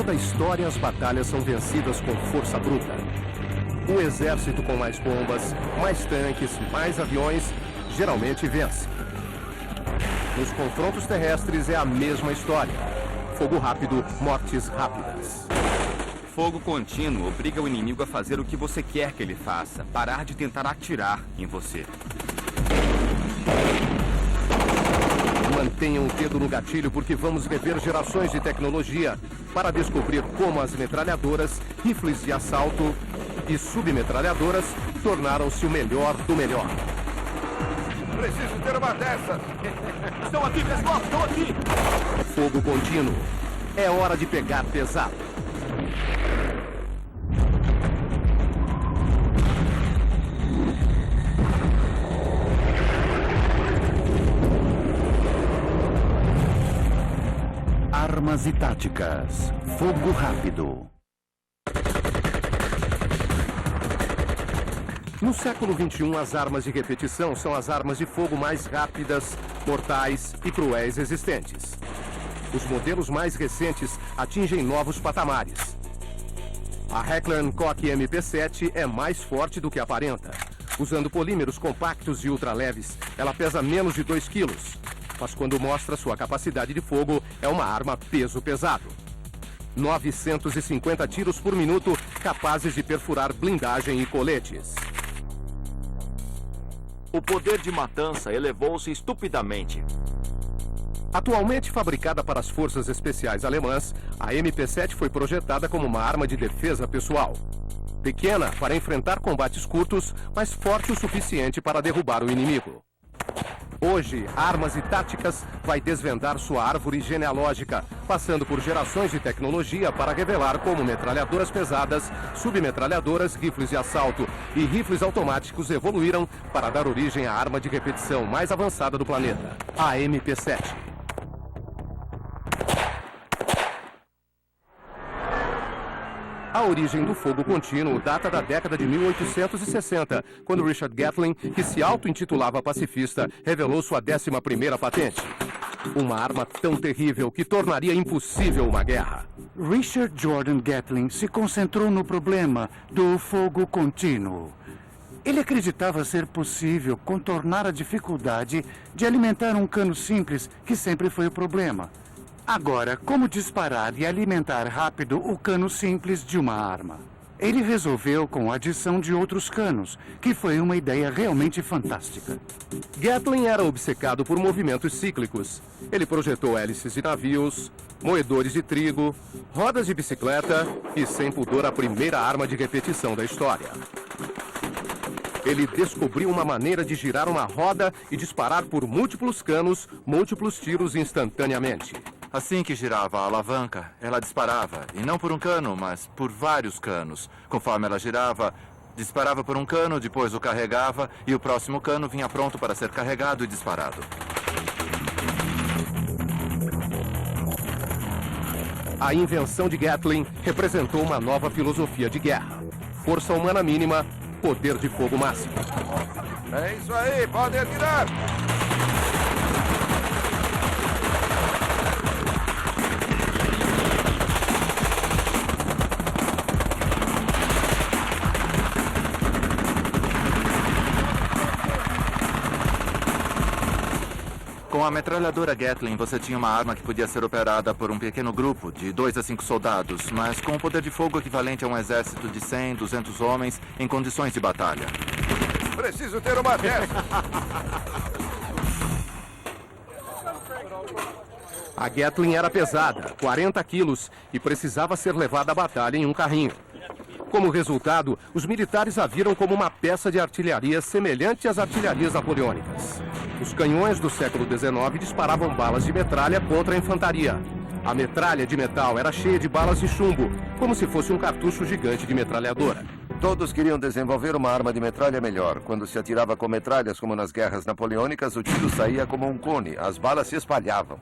toda a história, as batalhas são vencidas com força bruta. O exército com mais bombas, mais tanques, mais aviões, geralmente vence. Nos confrontos terrestres é a mesma história. Fogo rápido, mortes rápidas. Fogo contínuo obriga o inimigo a fazer o que você quer que ele faça, parar de tentar atirar em você. Mantenham o dedo no gatilho porque vamos rever gerações de tecnologia para descobrir como as metralhadoras, rifles de assalto e submetralhadoras tornaram-se o melhor do melhor. Preciso ter uma dessas! Estão aqui, pessoal! Estão aqui! Fogo contínuo. É hora de pegar pesado. Armas e táticas. Fogo rápido. No século XXI, as armas de repetição são as armas de fogo mais rápidas, mortais e cruéis existentes. Os modelos mais recentes atingem novos patamares. A Heckler & Koch MP7 é mais forte do que aparenta. Usando polímeros compactos e ultraleves, ela pesa menos de 2 quilos. Mas quando mostra sua capacidade de fogo, é uma arma peso pesado. 950 tiros por minuto, capazes de perfurar blindagem e coletes. O poder de matança elevou-se estupidamente. Atualmente fabricada para as forças especiais alemãs, a MP7 foi projetada como uma arma de defesa pessoal. Pequena para enfrentar combates curtos, mas forte o suficiente para derrubar o inimigo. Hoje, Armas e Táticas vai desvendar sua árvore genealógica, passando por gerações de tecnologia para revelar como metralhadoras pesadas, submetralhadoras, rifles de assalto e rifles automáticos evoluíram para dar origem à arma de repetição mais avançada do planeta, a MP7. A origem do fogo contínuo data da década de 1860, quando Richard Gatling, que se auto-intitulava pacifista, revelou sua 11ª patente. Uma arma tão terrível que tornaria impossível uma guerra. Richard Jordan Gatling se concentrou no problema do fogo contínuo. Ele acreditava ser possível contornar a dificuldade de alimentar um cano simples, que sempre foi o problema. Agora, como disparar e alimentar rápido o cano simples de uma arma? Ele resolveu com a adição de outros canos, que foi uma ideia realmente fantástica. Gatling era obcecado por movimentos cíclicos. Ele projetou hélices de navios, moedores de trigo, rodas de bicicleta e, sem pudor, a primeira arma de repetição da história. Ele descobriu uma maneira de girar uma roda e disparar por múltiplos canos, múltiplos tiros instantaneamente. Assim que girava a alavanca, ela disparava, e não por um cano, mas por vários canos. Conforme ela girava, disparava por um cano, depois o carregava, e o próximo cano vinha pronto para ser carregado e disparado. A invenção de Gatling representou uma nova filosofia de guerra. Força humana mínima, poder de fogo máximo. É isso aí, podem atirar! Com a metralhadora Gatling, você tinha uma arma que podia ser operada por um pequeno grupo, de 2 a 5 soldados, mas com um poder de fogo equivalente a um exército de 100, 200 homens em condições de batalha. Preciso ter uma dessas! A Gatling era pesada, 40 quilos, e precisava ser levada à batalha em um carrinho. Como resultado, os militares a viram como uma peça de artilharia semelhante às artilharias napoleônicas. Os canhões do século XIX disparavam balas de metralha contra a infantaria. A metralha de metal era cheia de balas de chumbo, como se fosse um cartucho gigante de metralhadora. Todos queriam desenvolver uma arma de metralha melhor. Quando se atirava com metralhas, como nas guerras napoleônicas, o tiro saía como um cone. As balas se espalhavam.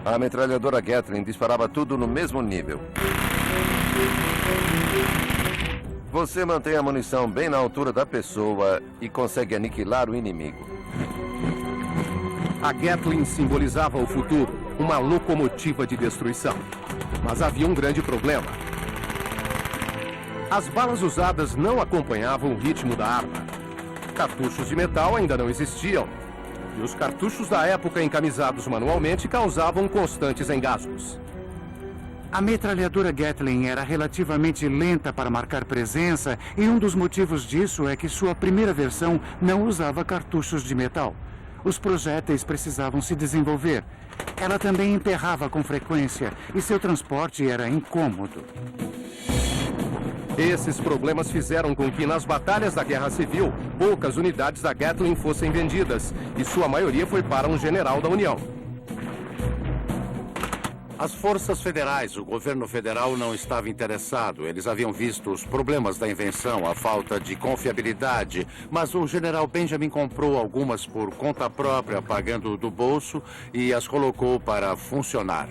A metralhadora Gatling disparava tudo no mesmo nível. Você mantém a munição bem na altura da pessoa e consegue aniquilar o inimigo. A Gatling simbolizava o futuro. uma locomotiva de destruição. Mas havia um grande problema. As balas usadas não acompanhavam o ritmo da arma. Cartuchos de metal ainda não existiam. E os cartuchos da época encamisados manualmente causavam constantes engasgos. A metralhadora Gatling era relativamente lenta para marcar presença e um dos motivos disso é que sua primeira versão não usava cartuchos de metal. Os projéteis precisavam se desenvolver. Ela também emperrava com frequência e seu transporte era incômodo. Esses problemas fizeram com que, nas batalhas da Guerra Civil, poucas unidades da Gatling fossem vendidas, e sua maioria foi para um general da União. As forças federais, o governo federal não estava interessado. Eles haviam visto os problemas da invenção, a falta de confiabilidade, mas o general Benjamin comprou algumas por conta própria, pagando do bolso, e as colocou para funcionar.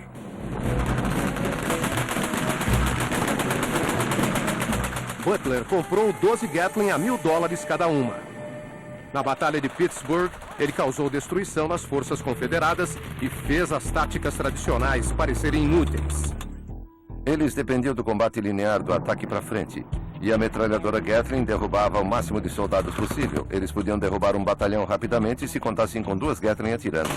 Butler comprou 12 Gatling a $1.000 cada uma. Na Batalha de Pittsburgh, ele causou destruição nas forças confederadas e fez as táticas tradicionais parecerem inúteis. Eles dependiam do combate linear do ataque para frente. E a metralhadora Gatling derrubava o máximo de soldados possível. Eles podiam derrubar um batalhão rapidamente se contassem com 2 Gatling atirando.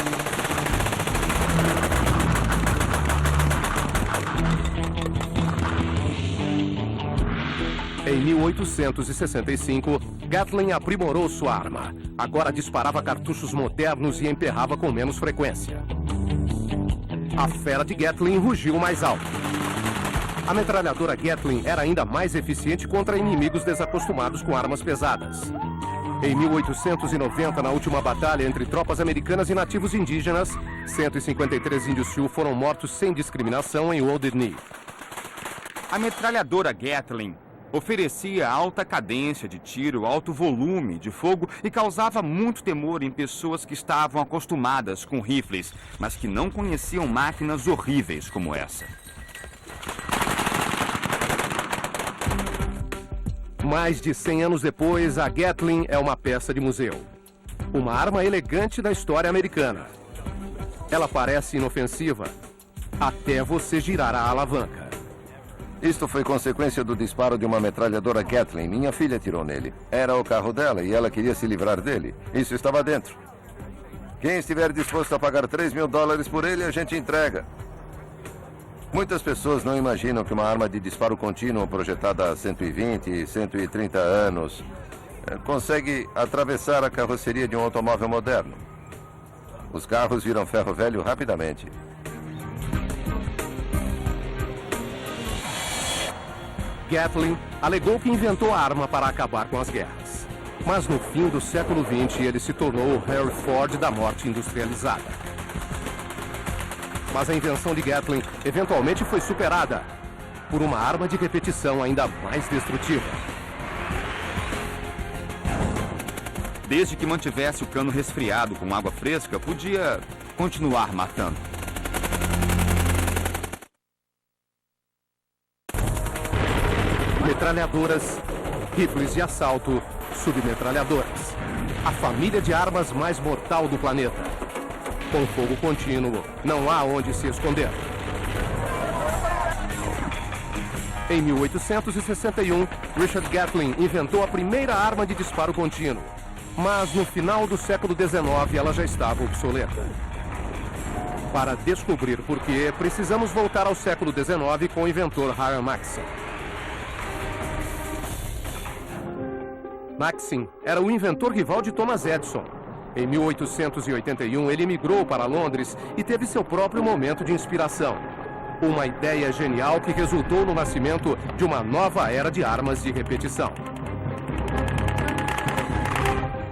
Em 1865, Gatling aprimorou sua arma. Agora disparava cartuchos modernos e emperrava com menos frequência. A fera de Gatling rugiu mais alto. A metralhadora Gatling era ainda mais eficiente contra inimigos desacostumados com armas pesadas. Em 1890, na última batalha entre tropas americanas e nativos indígenas, 153 índios Sioux foram mortos sem discriminação em Wounded Knee. A metralhadora Gatling oferecia alta cadência de tiro, alto volume de fogo e causava muito temor em pessoas que estavam acostumadas com rifles, mas que não conheciam máquinas horríveis como essa. Mais de 100 anos depois, a Gatling é uma peça de museu. Uma arma elegante da história americana. Ela parece inofensiva até você girar a alavanca. Isto foi consequência do disparo de uma metralhadora Gatling. Minha filha atirou nele. Era o carro dela e ela queria se livrar dele. Isso estava dentro. Quem estiver disposto a pagar $3.000 por ele, a gente entrega. Muitas pessoas não imaginam que uma arma de disparo contínuo projetada há 120 e 130 anos consegue atravessar a carroceria de um automóvel moderno. Os carros viram ferro velho rapidamente. Gatling alegou que inventou a arma para acabar com as guerras. Mas no fim do século XX, ele se tornou o Henry Ford da morte industrializada. Mas a invenção de Gatling eventualmente foi superada por uma arma de repetição ainda mais destrutiva. Desde que mantivesse o cano resfriado com água fresca, podia continuar matando. Metralhadoras, rifles de assalto, submetralhadoras. A família de armas mais mortal do planeta. Com fogo contínuo, não há onde se esconder. Em 1861, Richard Gatling inventou a primeira arma de disparo contínuo. Mas no final do século XIX, ela já estava obsoleta. Para descobrir por quê, precisamos voltar ao século XIX com o inventor Hiram Maxim. Maxim era o inventor rival de Thomas Edison. Em 1881, ele migrou para Londres e teve seu próprio momento de inspiração. Uma ideia genial que resultou no nascimento de uma nova era de armas de repetição.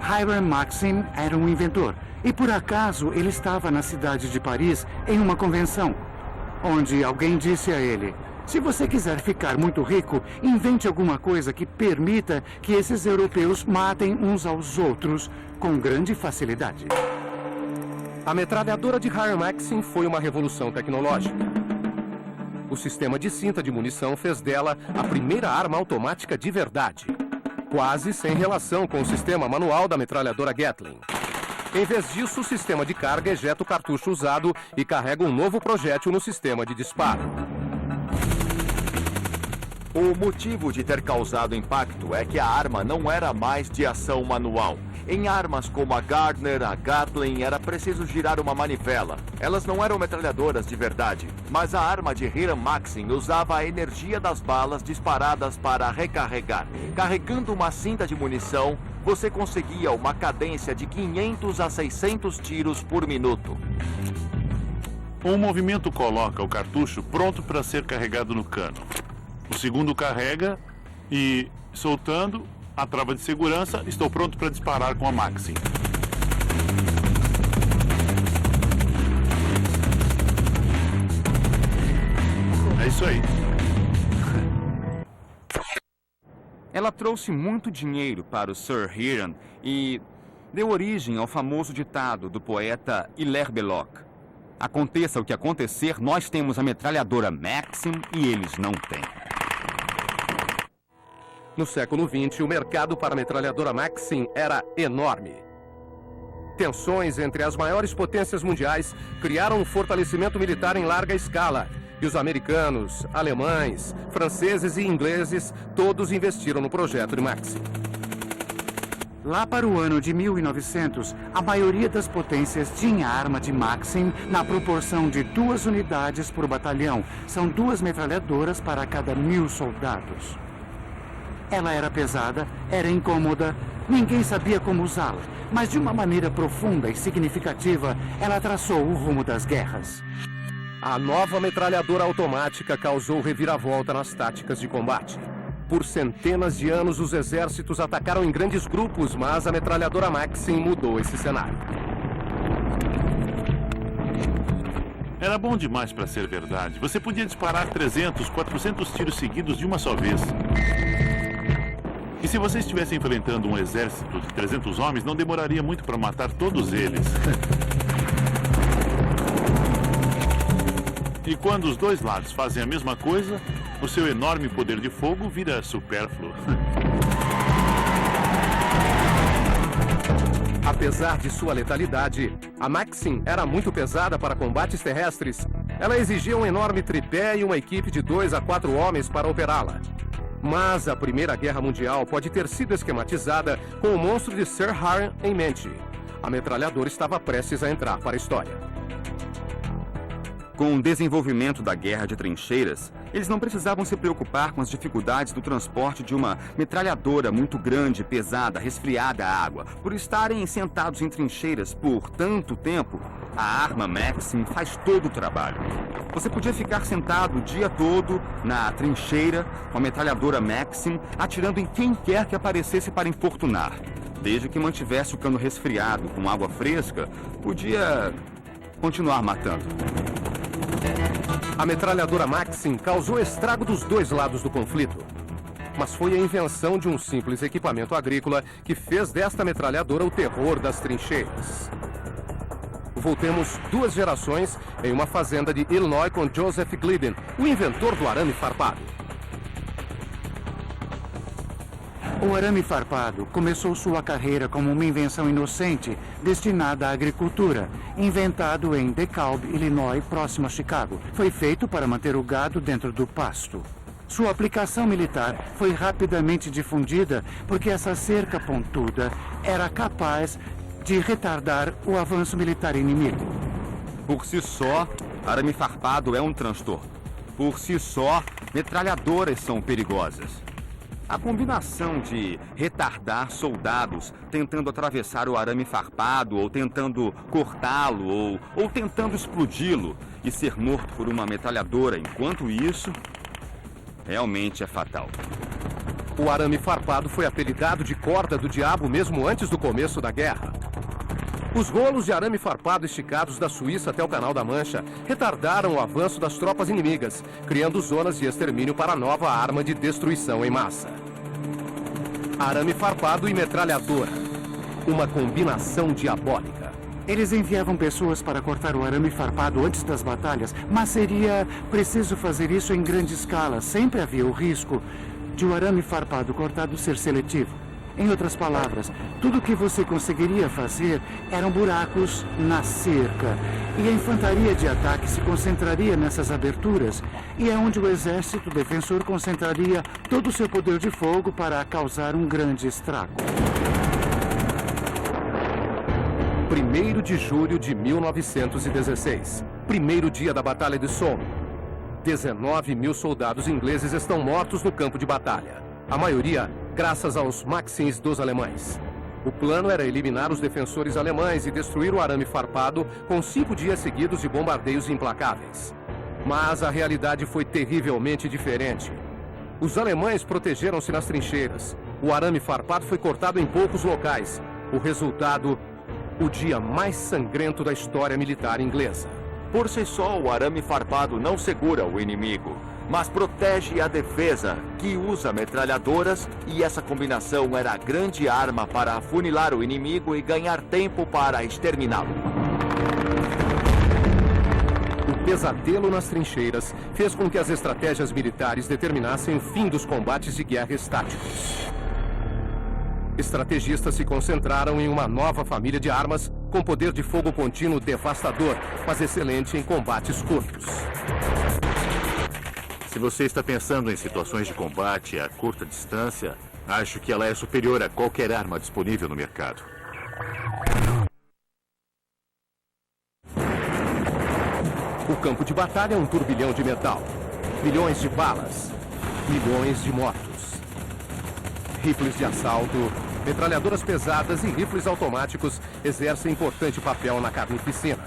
Hiram Maxim era um inventor. E por acaso ele estava na cidade de Paris em uma convenção, onde alguém disse a ele: se você quiser ficar muito rico, invente alguma coisa que permita que esses europeus matem uns aos outros com grande facilidade. A metralhadora de Hiram Maxim foi uma revolução tecnológica. O sistema de cinta de munição fez dela a primeira arma automática de verdade, quase sem relação com o sistema manual da metralhadora Gatling. Em vez disso, o sistema de carga ejeta o cartucho usado e carrega um novo projétil no sistema de disparo. O motivo de ter causado impacto é que a arma não era mais de ação manual. Em armas como a Gardner, a Gatling, era preciso girar uma manivela. Elas não eram metralhadoras de verdade, mas a arma de Hiram Maxim usava a energia das balas disparadas para recarregar. Carregando uma cinta de munição, você conseguia uma cadência de 500 a 600 tiros por minuto. Um movimento coloca o cartucho pronto para ser carregado no cano. O segundo carrega e, soltando a trava de segurança, estou pronto para disparar com a Maxim. É isso aí. Ela trouxe muito dinheiro para o Sir Hiram e deu origem ao famoso ditado do poeta Hilaire Belloc. Aconteça o que acontecer, nós temos a metralhadora Maxim e eles não têm. No século XX, o mercado para a metralhadora Maxim era enorme. Tensões entre as maiores potências mundiais criaram um fortalecimento militar em larga escala. E os americanos, alemães, franceses e ingleses todos investiram no projeto de Maxim. Lá para o ano de 1900, a maioria das potências tinha arma de Maxim na proporção de 2 unidades por batalhão. São 2 metralhadoras para cada 1000 soldados. Ela era pesada, era incômoda, ninguém sabia como usá-la, mas de uma maneira profunda e significativa, ela traçou o rumo das guerras. A nova metralhadora automática causou reviravolta nas táticas de combate. Por centenas de anos, os exércitos atacaram em grandes grupos, mas a metralhadora Maxim mudou esse cenário. Era bom demais para ser verdade. Você podia disparar 300, 400 tiros seguidos de uma só vez. E se você estivesse enfrentando um exército de 300 homens, não demoraria muito para matar todos eles. E quando os dois lados fazem a mesma coisa, o seu enorme poder de fogo vira supérfluo. Apesar de sua letalidade, a Maxim era muito pesada para combates terrestres. Ela exigia um enorme tripé e uma equipe de 2 a 4 homens para operá-la. Mas a Primeira Guerra Mundial pode ter sido esquematizada com o monstro de Sir Hiram em mente. A metralhadora estava prestes a entrar para a história. Com o desenvolvimento da guerra de trincheiras, eles não precisavam se preocupar com as dificuldades do transporte de uma metralhadora muito grande, pesada, resfriada à água. Por estarem sentados em trincheiras por tanto tempo, a arma Maxim faz todo o trabalho. Você podia ficar sentado o dia todo na trincheira com a metralhadora Maxim, atirando em quem quer que aparecesse para importunar. Desde que mantivesse o cano resfriado com água fresca, podia continuar matando. A metralhadora Maxim causou estrago dos 2 lados do conflito. Mas foi a invenção de um simples equipamento agrícola que fez desta metralhadora o terror das trincheiras. Voltemos 2 gerações em uma fazenda de Illinois com Joseph Glidden, o inventor do arame farpado. O arame farpado começou sua carreira como uma invenção inocente destinada à agricultura, inventado em DeKalb, Illinois, próximo a Chicago. Foi feito para manter o gado dentro do pasto. Sua aplicação militar foi rapidamente difundida porque essa cerca pontuda era capaz de retardar o avanço militar inimigo. Por si só, arame farpado é um transtorno. Por si só, metralhadoras são perigosas. A combinação de retardar soldados tentando atravessar o arame farpado, ou tentando cortá-lo, ou tentando explodi-lo, e ser morto por uma metralhadora enquanto isso, realmente é fatal. O arame farpado foi apelidado de corda do diabo mesmo antes do começo da guerra. Os rolos de arame farpado esticados da Suíça até o Canal da Mancha retardaram o avanço das tropas inimigas, criando zonas de extermínio para a nova arma de destruição em massa. Arame farpado e metralhadora. Uma combinação diabólica. Eles enviavam pessoas para cortar o arame farpado antes das batalhas, mas seria preciso fazer isso em grande escala. Sempre havia o risco de o arame farpado cortado ser seletivo. Em outras palavras, tudo o que você conseguiria fazer eram buracos na cerca. E a infantaria de ataque se concentraria nessas aberturas. E é onde o exército defensor concentraria todo o seu poder de fogo para causar um grande estrago. 1º de julho de 1916. Primeiro dia da Batalha de Somme. 19 mil soldados ingleses estão mortos no campo de batalha. A maioria graças aos Maxims dos alemães. O plano era eliminar os defensores alemães e destruir o arame farpado com 5 dias seguidos de bombardeios implacáveis. Mas a realidade foi terrivelmente diferente. Os alemães protegeram-se nas trincheiras. O arame farpado foi cortado em poucos locais. O resultado, o dia mais sangrento da história militar inglesa. Por si só, o arame farpado não segura o inimigo, mas protege a defesa, que usa metralhadoras, e essa combinação era a grande arma para afunilar o inimigo e ganhar tempo para exterminá-lo. O pesadelo nas trincheiras fez com que as estratégias militares determinassem o fim dos combates de guerra estáticos. Estrategistas se concentraram em uma nova família de armas com poder de fogo contínuo devastador, mas excelente em combates curtos. Se você está pensando em situações de combate a curta distância, acho que ela é superior a qualquer arma disponível no mercado. O campo de batalha é um turbilhão de metal. Milhões de balas. Milhões de mortos. Rifles de assalto, metralhadoras pesadas e rifles automáticos exercem importante papel na carnificina.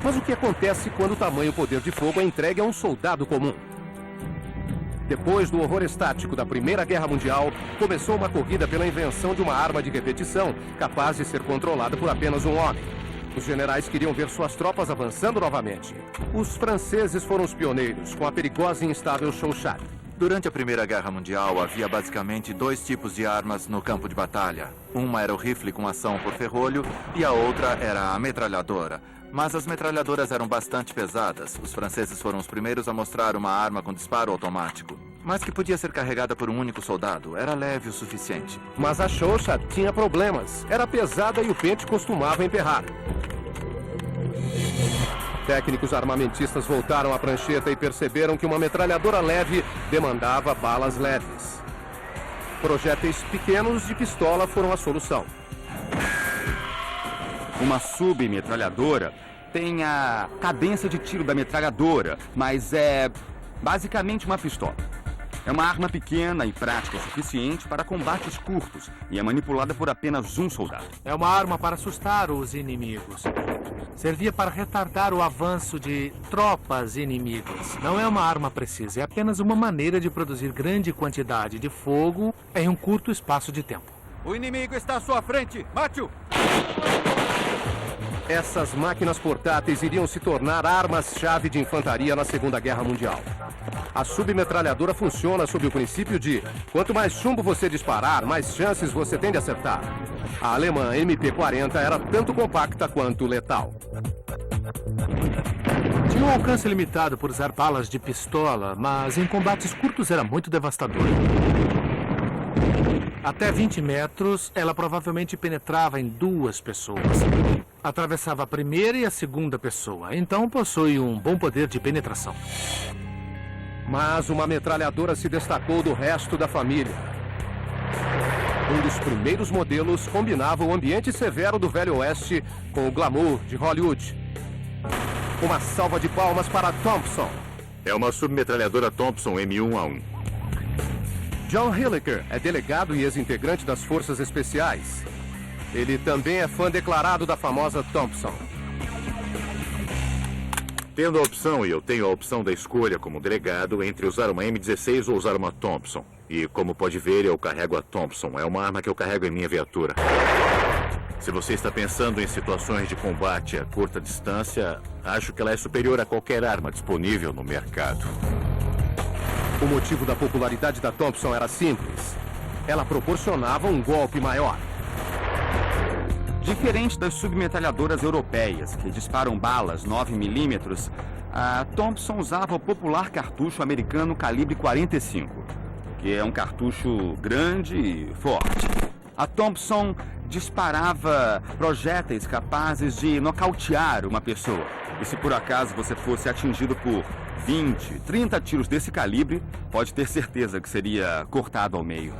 Mas o que acontece quando o tamanho poder de fogo é entregue a um soldado comum? Depois do horror estático da Primeira Guerra Mundial, começou uma corrida pela invenção de uma arma de repetição capaz de ser controlada por apenas um homem. Os generais queriam ver suas tropas avançando novamente. Os franceses foram os pioneiros, com a perigosa e instável Chauchat. Durante a Primeira Guerra Mundial, havia basicamente 2 tipos de armas no campo de batalha. Uma era o rifle com ação por ferrolho e a outra era a metralhadora. Mas as metralhadoras eram bastante pesadas. Os franceses foram os primeiros a mostrar uma arma com disparo automático, mas que podia ser carregada por um único soldado. Era leve o suficiente. Mas a Chauchat tinha problemas. Era pesada e o pente costumava emperrar. Técnicos armamentistas voltaram à prancheta e perceberam que uma metralhadora leve demandava balas leves. Projéteis pequenos de pistola foram a solução. Uma submetralhadora tem a cadência de tiro da metralhadora, mas é basicamente uma pistola. É uma arma pequena e prática o suficiente para combates curtos e é manipulada por apenas um soldado. É uma arma para assustar os inimigos. Servia para retardar o avanço de tropas inimigas. Não é uma arma precisa, é apenas uma maneira de produzir grande quantidade de fogo em um curto espaço de tempo. O inimigo está à sua frente! Mate-o! Essas máquinas portáteis iriam se tornar armas-chave de infantaria na Segunda Guerra Mundial. A submetralhadora funciona sob o princípio de quanto mais chumbo você disparar, mais chances você tem de acertar. A alemã MP-40 era tanto compacta quanto letal. Tinha um alcance limitado por usar balas de pistola, mas em combates curtos era muito devastador. Até 20 metros, ela provavelmente penetrava em 2 pessoas. Atravessava a primeira e a segunda pessoa, então possui um bom poder de penetração. Mas uma metralhadora se destacou do resto da família. Um dos primeiros modelos combinava o ambiente severo do Velho Oeste com o glamour de Hollywood. Uma salva de palmas para Thompson. É uma submetralhadora Thompson M1A1. John Hilliker é delegado e ex-integrante das Forças Especiais. Ele também é fã declarado da famosa Thompson. Tendo a opção, e eu tenho a opção da escolha como delegado, entre usar uma M16 ou usar uma Thompson. E como pode ver, eu carrego a Thompson. É uma arma que eu carrego em minha viatura. Se você está pensando em situações de combate a curta distância, acho que ela é superior a qualquer arma disponível no mercado. O motivo da popularidade da Thompson era simples. Ela proporcionava um golpe maior. Diferente das submetralhadoras europeias, que disparam balas 9mm, a Thompson usava o popular cartucho americano calibre 45, que é um cartucho grande e forte. A Thompson disparava projéteis capazes de nocautear uma pessoa. E se por acaso você fosse atingido por 20, 30 tiros desse calibre, pode ter certeza que seria cortado ao meio.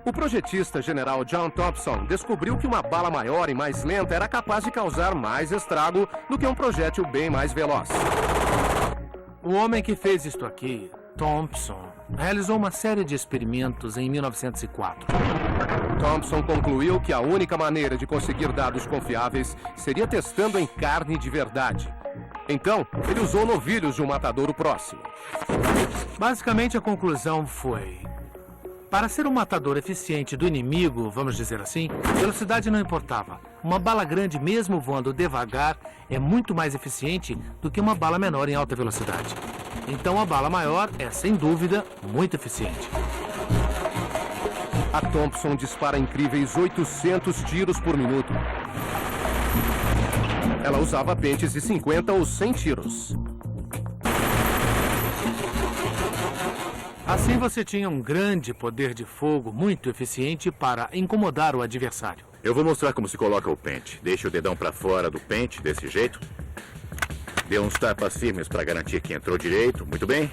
O projetista general John Thompson descobriu que uma bala maior e mais lenta era capaz de causar mais estrago do que um projétil bem mais veloz. O homem que fez isto aqui, Thompson, realizou uma série de experimentos em 1904. Thompson concluiu que a única maneira de conseguir dados confiáveis seria testando em carne de verdade. Então, ele usou novilhos de um matadouro próximo. Basicamente, a conclusão foi: para ser um matador eficiente do inimigo, vamos dizer assim, velocidade não importava. Uma bala grande, mesmo voando devagar, é muito mais eficiente do que uma bala menor em alta velocidade. Então, a bala maior é, sem dúvida, muito eficiente. A Thompson dispara incríveis 800 tiros por minuto. Ela usava pentes de 50 ou 100 tiros. Assim você tinha um grande poder de fogo muito eficiente para incomodar o adversário. Eu vou mostrar como se coloca o pente. Deixe o dedão para fora do pente, desse jeito. Dê uns tapas firmes para garantir que entrou direito. Muito bem.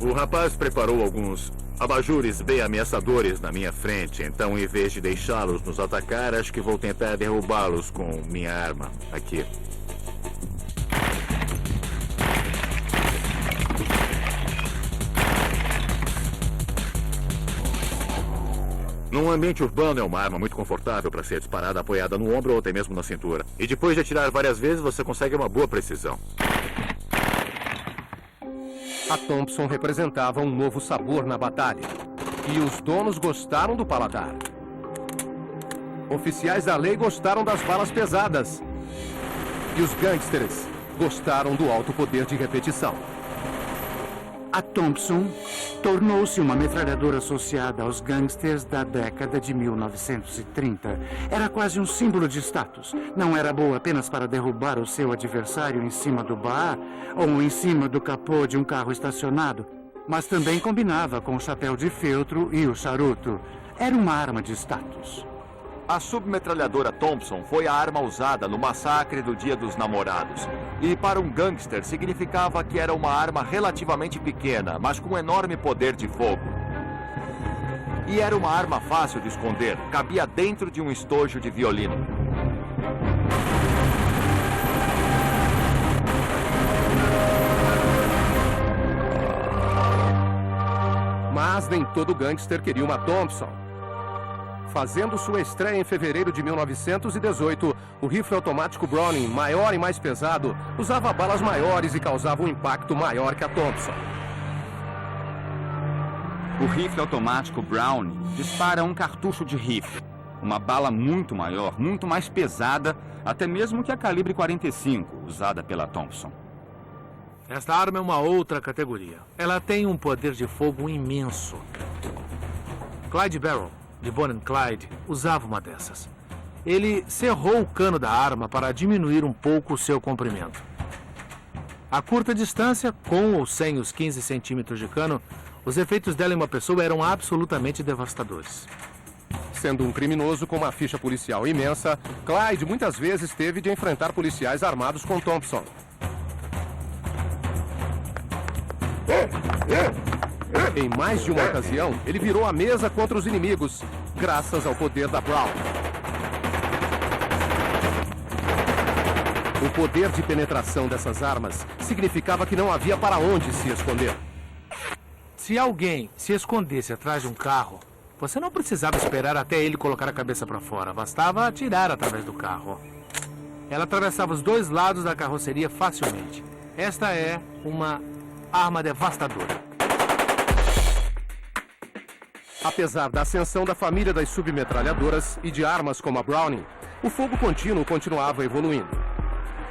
O rapaz preparou alguns abajures bem ameaçadores na minha frente. Então, em vez de deixá-los nos atacar, acho que vou tentar derrubá-los com minha arma. Aqui. Num ambiente urbano, é uma arma muito confortável para ser disparada apoiada no ombro ou até mesmo na cintura. E depois de atirar várias vezes, você consegue uma boa precisão. A Thompson representava um novo sabor na batalha. E os donos gostaram do paladar. Oficiais da lei gostaram das balas pesadas. E os gangsters gostaram do alto poder de repetição. A Thompson tornou-se uma metralhadora associada aos gangsters da década de 1930. Era quase um símbolo de status. Não era boa apenas para derrubar o seu adversário em cima do bar ou em cima do capô de um carro estacionado, mas também combinava com o chapéu de feltro e o charuto. Era uma arma de status. A submetralhadora Thompson foi a arma usada no massacre do Dia dos Namorados. E para um gangster significava que era uma arma relativamente pequena, mas com enorme poder de fogo. E era uma arma fácil de esconder, cabia dentro de um estojo de violino. Mas nem todo gangster queria uma Thompson. Fazendo sua estreia em fevereiro de 1918, o rifle automático Browning, maior e mais pesado, usava balas maiores e causava um impacto maior que a Thompson. O rifle automático Browning dispara um cartucho de rifle. Uma bala muito maior, muito mais pesada, até mesmo que a calibre 45, usada pela Thompson. Esta arma é uma outra categoria. Ela tem um poder de fogo imenso. Clyde Barrow, de Bonnie and Clyde, usava uma dessas. Ele cerrou o cano da arma para diminuir um pouco o seu comprimento. A curta distância, com ou sem os 15 centímetros de cano, os efeitos dela em uma pessoa eram absolutamente devastadores. Sendo um criminoso com uma ficha policial imensa, Clyde muitas vezes teve de enfrentar policiais armados com Thompson. Em mais de uma ocasião, ele virou a mesa contra os inimigos, graças ao poder da Brown. O poder de penetração dessas armas significava que não havia para onde se esconder. Se alguém se escondesse atrás de um carro, você não precisava esperar até ele colocar a cabeça para fora. Bastava atirar através do carro. Ela atravessava os dois lados da carroceria facilmente. Esta é uma arma devastadora. Apesar da ascensão da família das submetralhadoras e de armas como a Browning, o fogo contínuo continuava evoluindo.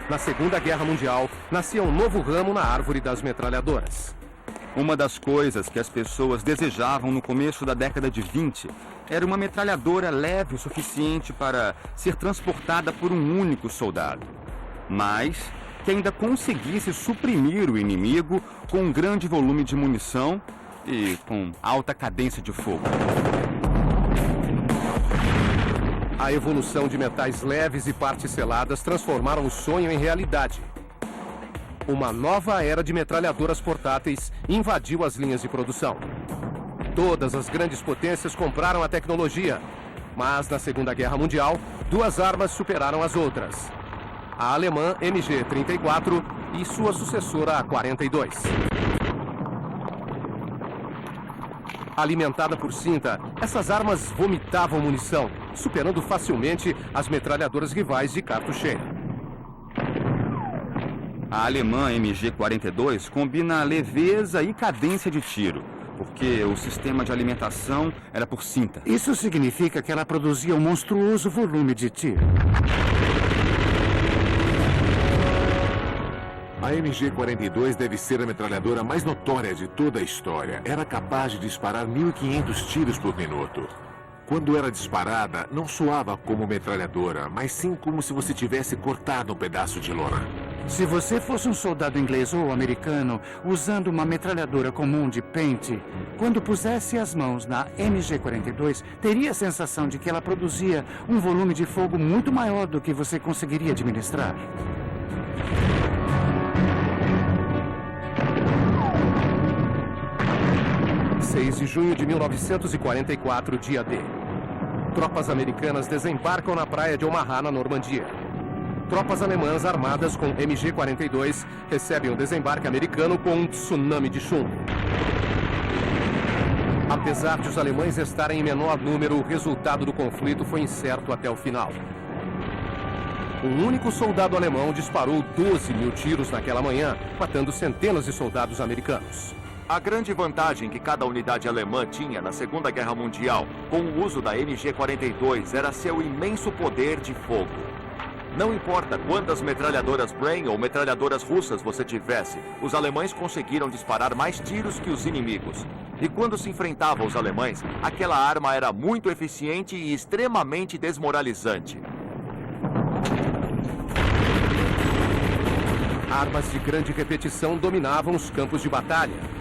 Na Segunda Guerra Mundial, nascia um novo ramo na árvore das metralhadoras. Uma das coisas que as pessoas desejavam no começo da década de 20 era uma metralhadora leve o suficiente para ser transportada por um único soldado. Mas que ainda conseguisse suprimir o inimigo com um grande volume de munição e com alta cadência de fogo. A evolução de metais leves e partes seladas transformaram o sonho em realidade. Uma nova era de metralhadoras portáteis invadiu as linhas de produção. Todas as grandes potências compraram a tecnologia, mas na Segunda Guerra Mundial, duas armas superaram as outras: a alemã MG-34 e sua sucessora, a 42. Alimentada por cinta, essas armas vomitavam munição, superando facilmente as metralhadoras rivais de cartucheira. A alemã MG-42 combina leveza e cadência de tiro, porque o sistema de alimentação era por cinta. Isso significa que ela produzia um monstruoso volume de tiro. A MG-42 deve ser a metralhadora mais notória de toda a história. Era capaz de disparar 1.500 tiros por minuto. Quando era disparada, não soava como metralhadora, mas sim como se você tivesse cortado um pedaço de lona. Se você fosse um soldado inglês ou americano usando uma metralhadora comum de pente, quando pusesse as mãos na MG-42, teria a sensação de que ela produzia um volume de fogo muito maior do que você conseguiria administrar. De junho de 1944, dia D. Tropas americanas desembarcam na praia de Omaha, na Normandia. Tropas alemãs armadas com MG-42 recebem o desembarque americano com um tsunami de chumbo. Apesar de os alemães estarem em menor número, o resultado do conflito foi incerto até o final. Um único soldado alemão disparou 12 mil tiros naquela manhã, matando centenas de soldados americanos. A grande vantagem que cada unidade alemã tinha na Segunda Guerra Mundial com o uso da MG-42 era seu imenso poder de fogo. Não importa quantas metralhadoras Brain ou metralhadoras russas você tivesse, os alemães conseguiram disparar mais tiros que os inimigos. E quando se enfrentava aos alemães, aquela arma era muito eficiente e extremamente desmoralizante. Armas de grande repetição dominavam os campos de batalha.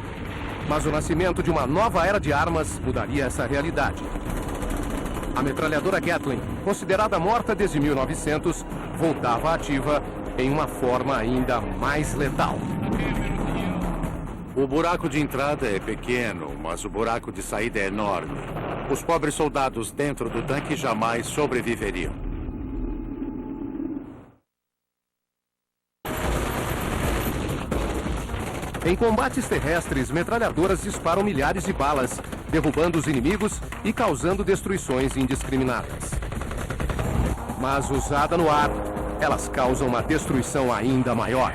Mas o nascimento de uma nova era de armas mudaria essa realidade. A metralhadora Gatling, considerada morta desde 1900, voltava ativa em uma forma ainda mais letal. O buraco de entrada é pequeno, mas o buraco de saída é enorme. Os pobres soldados dentro do tanque jamais sobreviveriam. Em combates terrestres, metralhadoras disparam milhares de balas, derrubando os inimigos e causando destruições indiscriminadas. Mas usada no ar, elas causam uma destruição ainda maior.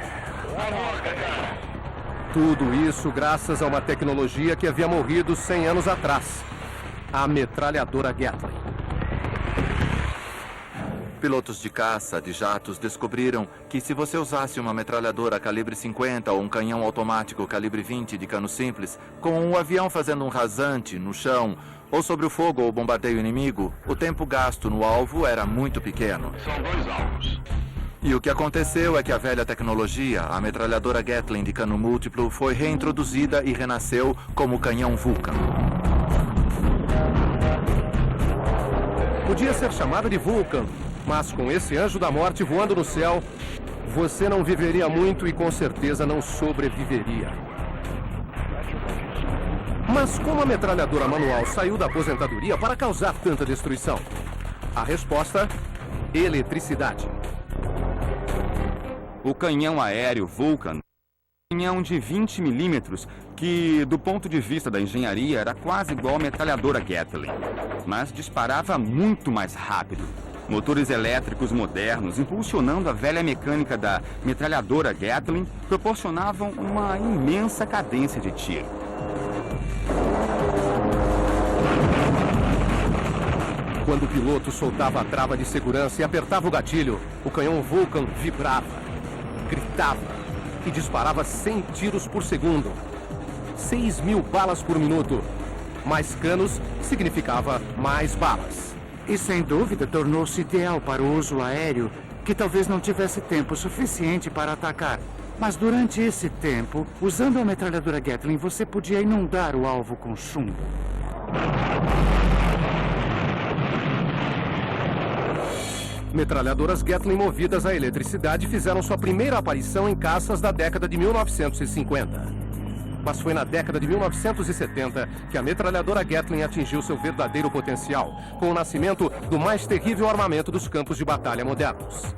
Tudo isso graças a uma tecnologia que havia morrido 100 anos atrás: a metralhadora Gatling. Pilotos de caça, de jatos, descobriram que se você usasse uma metralhadora calibre 50 ou um canhão automático calibre 20 de cano simples, com o avião fazendo um rasante no chão ou sobre o fogo ou bombardeio inimigo, o tempo gasto no alvo era muito pequeno. São 2 alvos. E o que aconteceu é que a velha tecnologia, a metralhadora Gatling de cano múltiplo, foi reintroduzida e renasceu como o canhão Vulcan. Podia ser chamada de Vulcan, mas com esse anjo da morte voando no céu, você não viveria muito e com certeza não sobreviveria. Mas como a metralhadora manual saiu da aposentadoria para causar tanta destruição? A resposta: eletricidade. O canhão aéreo Vulcan, um canhão de 20 milímetros, que do ponto de vista da engenharia era quase igual à metralhadora Gatling, mas disparava muito mais rápido. Motores elétricos modernos, impulsionando a velha mecânica da metralhadora Gatling, proporcionavam uma imensa cadência de tiro. Quando o piloto soltava a trava de segurança e apertava o gatilho, o canhão Vulcan vibrava, gritava e disparava 100 tiros por segundo. 6.000 balas por minuto. Mais canos significava mais balas. E sem dúvida tornou-se ideal para o uso aéreo que talvez não tivesse tempo suficiente para atacar. Mas durante esse tempo, usando a metralhadora Gatling, você podia inundar o alvo com chumbo. Metralhadoras Gatling movidas à eletricidade fizeram sua primeira aparição em caças da década de 1950. Mas foi na década de 1970 que a metralhadora Gatling atingiu seu verdadeiro potencial, com o nascimento do mais terrível armamento dos campos de batalha modernos.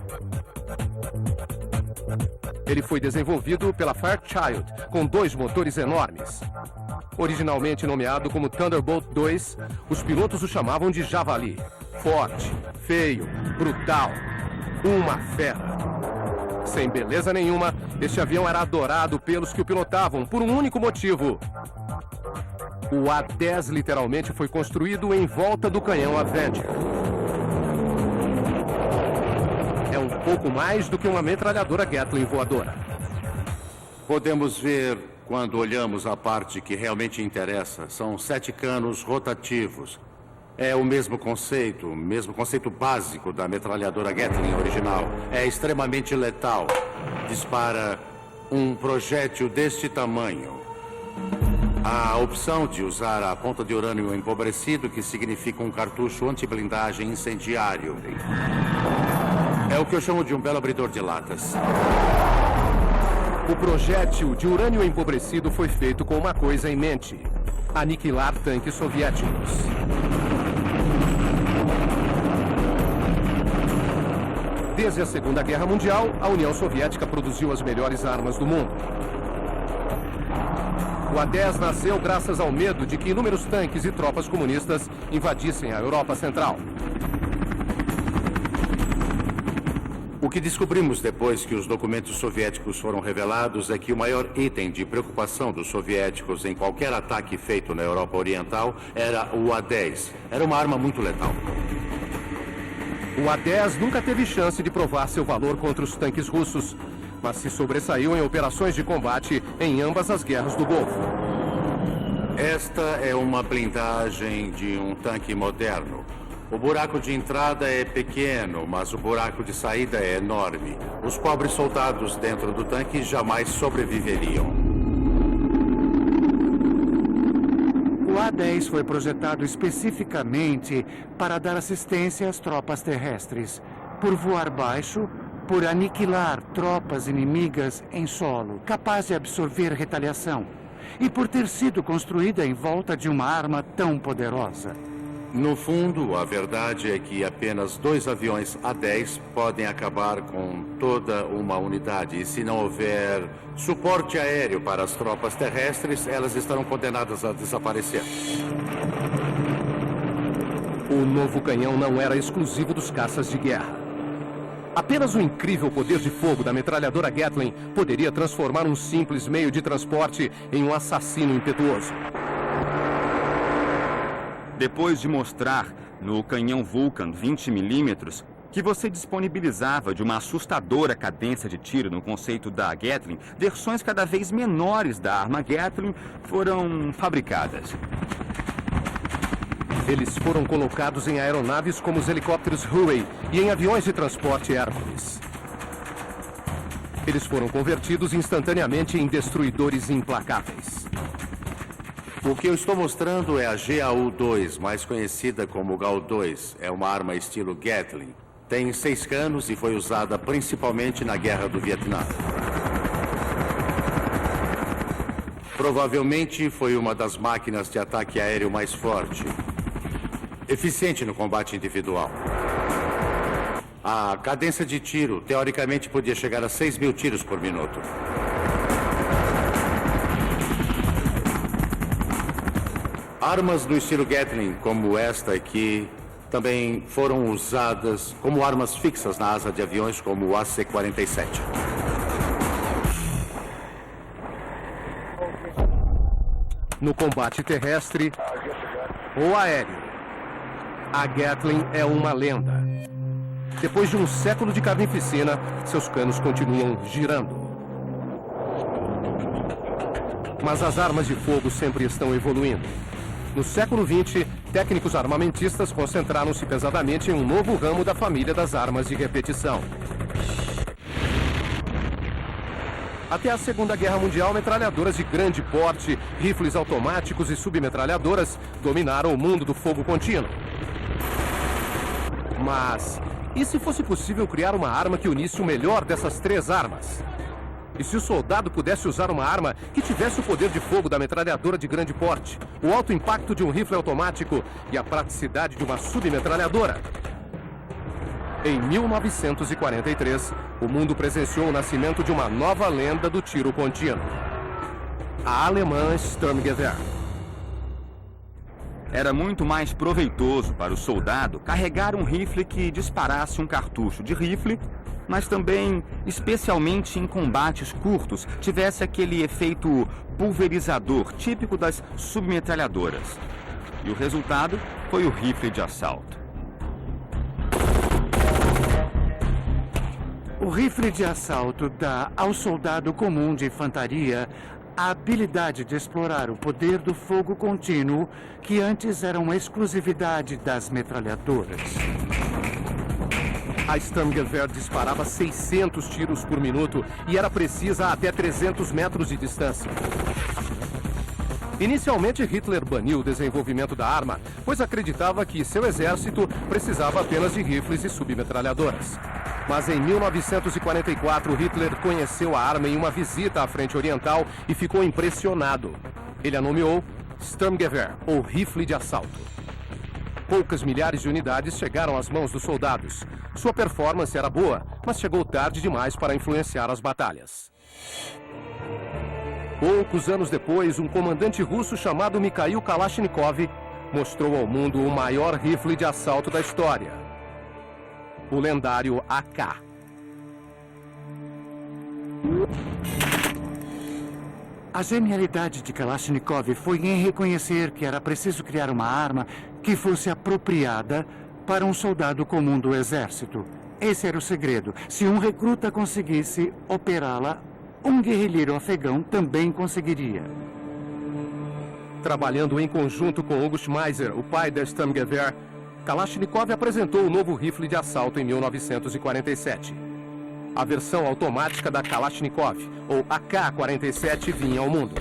Ele foi desenvolvido pela Fairchild, com 2 motores enormes. Originalmente nomeado como Thunderbolt II, os pilotos o chamavam de Javali. Forte, feio, brutal, uma fera. Sem beleza nenhuma, este avião era adorado pelos que o pilotavam por um único motivo. O A-10 literalmente foi construído em volta do canhão Avenger. É um pouco mais do que uma metralhadora Gatling voadora. Podemos ver, quando olhamos a parte que realmente interessa, são 7 canos rotativos. É o mesmo conceito básico da metralhadora Gatling original. É extremamente letal. Dispara um projétil deste tamanho. A opção de usar a ponta de urânio empobrecido, que significa um cartucho anti-blindagem incendiário. É o que eu chamo de um belo abridor de latas. O projétil de urânio empobrecido foi feito com uma coisa em mente: aniquilar tanques soviéticos. Desde a Segunda Guerra Mundial, a União Soviética produziu as melhores armas do mundo. O A-10 nasceu graças ao medo de que inúmeros tanques e tropas comunistas invadissem a Europa Central. O que descobrimos depois que os documentos soviéticos foram revelados é que o maior item de preocupação dos soviéticos em qualquer ataque feito na Europa Oriental era o A-10. Era uma arma muito letal. O A-10 nunca teve chance de provar seu valor contra os tanques russos, mas se sobressaiu em operações de combate em ambas as guerras do Golfo. Esta é uma blindagem de um tanque moderno. O buraco de entrada é pequeno, mas o buraco de saída é enorme. Os pobres soldados dentro do tanque jamais sobreviveriam. O A-10 foi projetado especificamente para dar assistência às tropas terrestres, por voar baixo, por aniquilar tropas inimigas em solo, capaz de absorver retaliação, e por ter sido construída em volta de uma arma tão poderosa. No fundo, a verdade é que apenas 2 aviões A-10 podem acabar com toda uma unidade. E se não houver suporte aéreo para as tropas terrestres, elas estarão condenadas a desaparecer. O novo canhão não era exclusivo dos caças de guerra. Apenas o incrível poder de fogo da metralhadora Gatling poderia transformar um simples meio de transporte em um assassino impetuoso. Depois de mostrar no canhão Vulcan 20mm que você disponibilizava de uma assustadora cadência de tiro no conceito da Gatling, versões cada vez menores da arma Gatling foram fabricadas. Eles foram colocados em aeronaves como os helicópteros Huey e em aviões de transporte Hércules. Eles foram convertidos instantaneamente em destruidores implacáveis. O que eu estou mostrando é a GAU-2, mais conhecida como GAU-2. É uma arma estilo Gatling. Tem 6 canos e foi usada principalmente na Guerra do Vietnã. Provavelmente foi uma das máquinas de ataque aéreo mais forte. Eficiente no combate individual. A cadência de tiro, teoricamente, podia chegar a 6.000 tiros por minuto. Armas do estilo Gatling, como esta aqui, também foram usadas como armas fixas na asa de aviões, como o AC-47. No combate terrestre ou aéreo, a Gatling é uma lenda. Depois de um século de carnificina, seus canos continuam girando. Mas as armas de fogo sempre estão evoluindo. No século XX, técnicos armamentistas concentraram-se pesadamente em um novo ramo da família das armas de repetição: Até a Segunda Guerra Mundial, metralhadoras de grande porte, rifles automáticos e submetralhadoras dominaram o mundo do fogo contínuo. Mas e se fosse possível criar uma arma que unisse o melhor dessas três armas? E se o soldado pudesse usar uma arma que tivesse o poder de fogo da metralhadora de grande porte, o alto impacto de um rifle automático e a praticidade de uma submetralhadora? Em 1943, o mundo presenciou o nascimento de uma nova lenda do tiro contínuo. A alemã Sturmgewehr. Era muito mais proveitoso para o soldado carregar um rifle que disparasse um cartucho de rifle, mas também, especialmente em combates curtos, tivesse aquele efeito pulverizador típico das submetralhadoras. E o resultado foi o rifle de assalto. O rifle de assalto dá ao soldado comum de infantaria a habilidade de explorar o poder do fogo contínuo, que antes era uma exclusividade das metralhadoras. A Sturmgewehr disparava 600 tiros por minuto e era precisa a até 300 metros de distância. Inicialmente, Hitler baniu o desenvolvimento da arma, pois acreditava que seu exército precisava apenas de rifles e submetralhadoras. Mas em 1944, Hitler conheceu a arma em uma visita à frente oriental e ficou impressionado. Ele a nomeou Sturmgewehr, ou rifle de assalto. Poucas milhares de unidades chegaram às mãos dos soldados. Sua performance era boa, mas chegou tarde demais para influenciar as batalhas. Poucos anos depois, um comandante russo chamado Mikhail Kalashnikov mostrou ao mundo o maior rifle de assalto da história. O lendário AK. A genialidade de Kalashnikov foi em reconhecer que era preciso criar uma arma que fosse apropriada para um soldado comum do exército. Esse era o segredo. Se um recruta conseguisse operá-la, um guerrilheiro afegão também conseguiria. Trabalhando em conjunto com August Meiser, o pai da Sturmgewehr, Kalashnikov apresentou o novo rifle de assalto em 1947. A versão automática da Kalashnikov, ou AK-47, vinha ao mundo.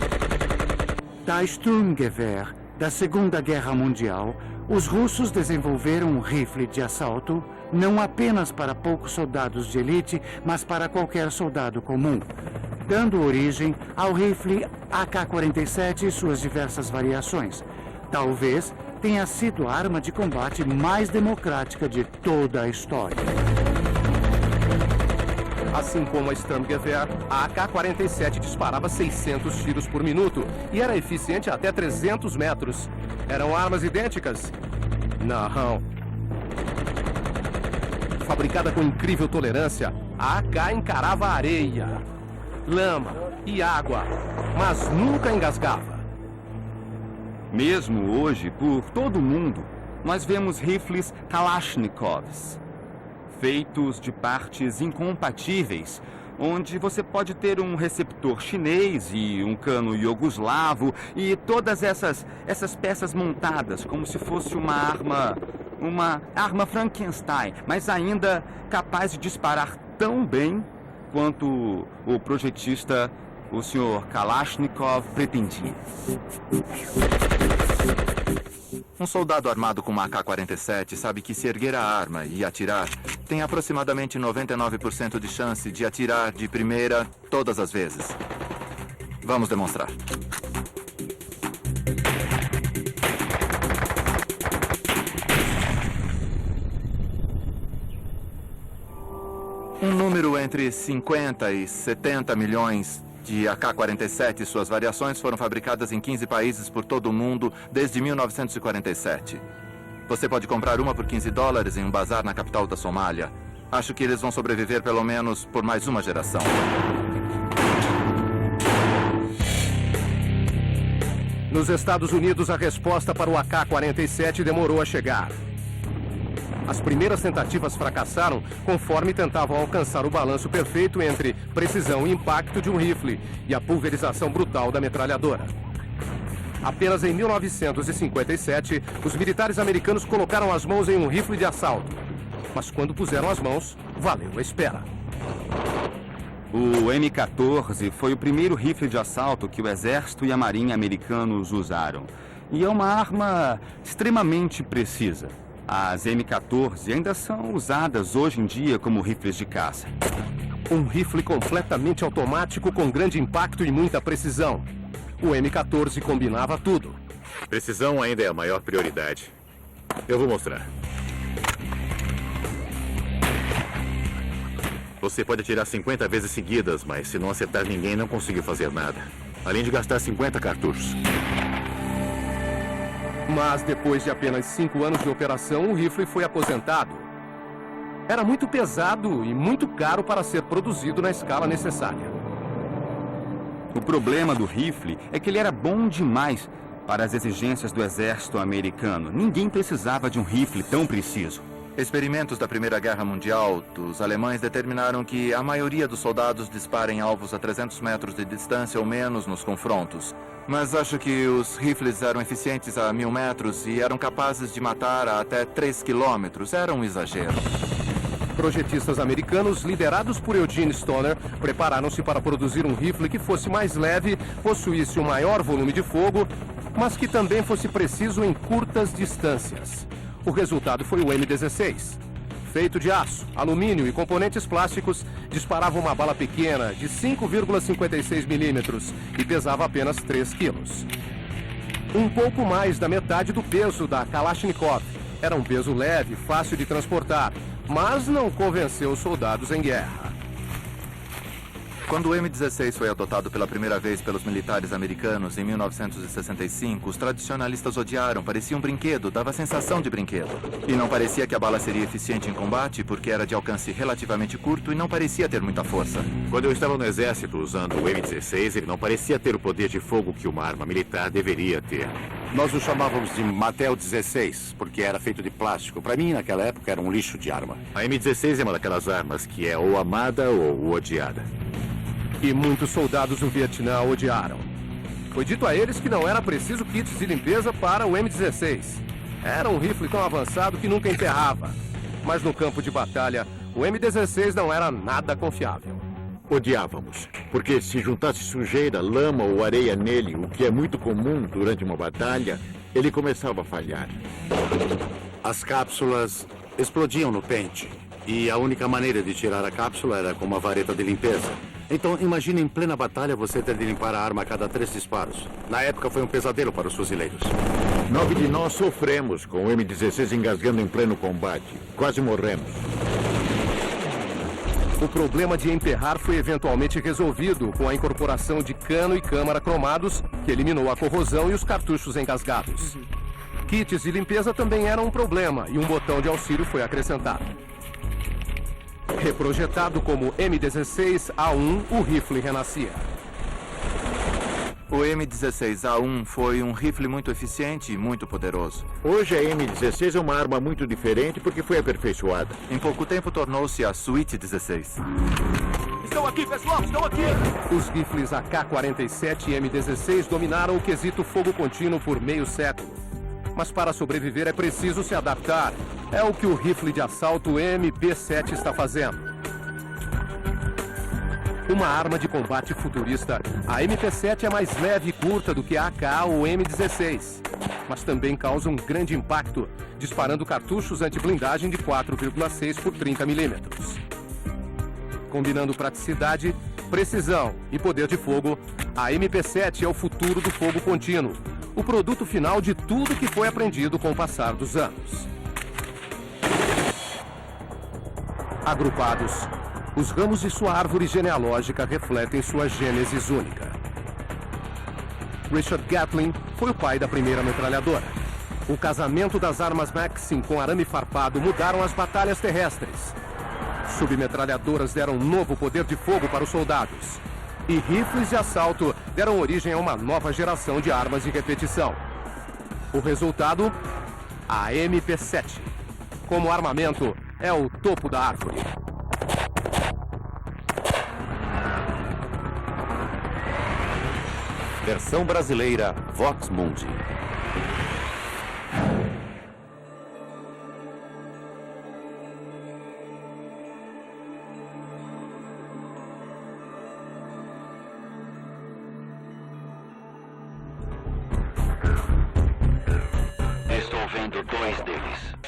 Da Sturmgewehr da Segunda Guerra Mundial, os russos desenvolveram um rifle de assalto não apenas para poucos soldados de elite, mas para qualquer soldado comum, dando origem ao rifle AK-47 e suas diversas variações. Talvez tenha sido a arma de combate mais democrática de toda a história. Assim como a Sturmgewehr, a AK-47 disparava 600 tiros por minuto e era eficiente até 300 metros. Eram armas idênticas? Não. Fabricada com incrível tolerância, a AK encarava areia, lama e água, mas nunca engasgava. Mesmo hoje, por todo o mundo, nós vemos rifles Kalashnikovs, feitos de partes incompatíveis, onde você pode ter um receptor chinês e um cano iugoslavo e todas essas peças montadas como se fosse uma arma Frankenstein, mas ainda capaz de disparar tão bem quanto o projetista, o Sr. Kalashnikov, pretendia. Um soldado armado com uma AK-47 sabe que se erguer a arma e atirar, tem aproximadamente 99% de chance de atirar de primeira todas as vezes. Vamos demonstrar. Um número entre 50 e 70 milhões de AK-47 e suas variações foram fabricadas em 15 países por todo o mundo desde 1947. Você pode comprar uma por $15 em um bazar na capital da Somália. Acho que eles vão sobreviver pelo menos por mais uma geração. Nos Estados Unidos, a resposta para o AK-47 demorou a chegar. As primeiras tentativas fracassaram conforme tentavam alcançar o balanço perfeito entre precisão e impacto de um rifle e a pulverização brutal da metralhadora. Apenas em 1957, os militares americanos colocaram as mãos em um rifle de assalto. Mas quando puseram as mãos, valeu a espera. O M14 foi o primeiro rifle de assalto que o Exército e a Marinha americanos usaram. E é uma arma extremamente precisa. As M14 ainda são usadas hoje em dia como rifles de caça. Um rifle completamente automático com grande impacto e muita precisão. O M14 combinava tudo. Precisão ainda é a maior prioridade. Eu vou mostrar. Você pode atirar 50 vezes seguidas, mas se não acertar ninguém, não conseguiu fazer nada. Além de gastar 50 cartuchos. Mas depois de apenas 5 anos de operação, o rifle foi aposentado. Era muito pesado e muito caro para ser produzido na escala necessária. O problema do rifle é que ele era bom demais para as exigências do exército americano. Ninguém precisava de um rifle tão preciso. Experimentos da Primeira Guerra Mundial dos alemães determinaram que a maioria dos soldados disparem alvos a 300 metros de distância ou menos nos confrontos. Mas acho que os rifles eram eficientes a 1000 metros e eram capazes de matar a até 3 quilômetros. Era um exagero. Projetistas americanos, liderados por Eugene Stoner, prepararam-se para produzir um rifle que fosse mais leve, possuísse um maior volume de fogo, mas que também fosse preciso em curtas distâncias. O resultado foi o M16. Feito de aço, alumínio e componentes plásticos, disparava uma bala pequena de 5,56 milímetros e pesava apenas 3 quilos. Um pouco mais da metade do peso da Kalashnikov. Era um peso leve, fácil de transportar, mas não convenceu os soldados em guerra. Quando o M16 foi adotado pela primeira vez pelos militares americanos em 1965, os tradicionalistas odiaram, parecia um brinquedo, dava a sensação de brinquedo. E não parecia que a bala seria eficiente em combate, porque era de alcance relativamente curto e não parecia ter muita força. Quando eu estava no exército usando o M16, ele não parecia ter o poder de fogo que uma arma militar deveria ter. Nós o chamávamos de Mattel 16, porque era feito de plástico. Para mim, naquela época, era um lixo de arma. A M16 é uma daquelas armas que é ou amada ou odiada. E muitos soldados no Vietnã odiaram. Foi dito a eles que não era preciso kits de limpeza para o M16. Era um rifle tão avançado que nunca enterrava. Mas no campo de batalha, o M16 não era nada confiável. Odiávamos, porque se juntasse sujeira, lama ou areia nele, o que é muito comum durante uma batalha, ele começava a falhar. As cápsulas explodiam no pente. E a única maneira de tirar a cápsula era com uma vareta de limpeza. Então, imagine em plena batalha você ter de limpar a arma a cada 3 disparos. Na época foi um pesadelo para os fuzileiros. 9 de nós sofremos com o M16 engasgando em pleno combate. Quase morremos. O problema de emperrar foi eventualmente resolvido com a incorporação de cano e câmara cromados, que eliminou a corrosão e os cartuchos engasgados. Kits de limpeza também eram um problema e um botão de auxílio foi acrescentado. Reprojetado como M16A1, o rifle renascia. O M16A1 foi um rifle muito eficiente e muito poderoso. Hoje a M16 é uma arma muito diferente porque foi aperfeiçoada. Em pouco tempo tornou-se a Suite 16. Estão aqui, pessoal! Estão aqui! Os rifles AK-47 e M16 dominaram o quesito fogo contínuo por meio século. Mas para sobreviver é preciso se adaptar. É o que o rifle de assalto MP7 está fazendo. Uma arma de combate futurista, a MP7 é mais leve e curta do que a AK ou M16. Mas também causa um grande impacto, disparando cartuchos anti-blindagem de 4,6 por 30 milímetros. Combinando praticidade, precisão e poder de fogo, a MP7 é o futuro do fogo contínuo. O produto final de tudo que foi aprendido com o passar dos anos. Agrupados, os ramos de sua árvore genealógica refletem sua gênesis única. Richard Gatling foi o pai da primeira metralhadora. O casamento das armas Maxim com arame farpado mudaram as batalhas terrestres. Submetralhadoras deram um novo poder de fogo para os soldados. E rifles de assalto deram origem a uma nova geração de armas de repetição. O resultado? A MP7. Como armamento, é o topo da árvore. Versão brasileira, Vox Mundi. matando 2 deles.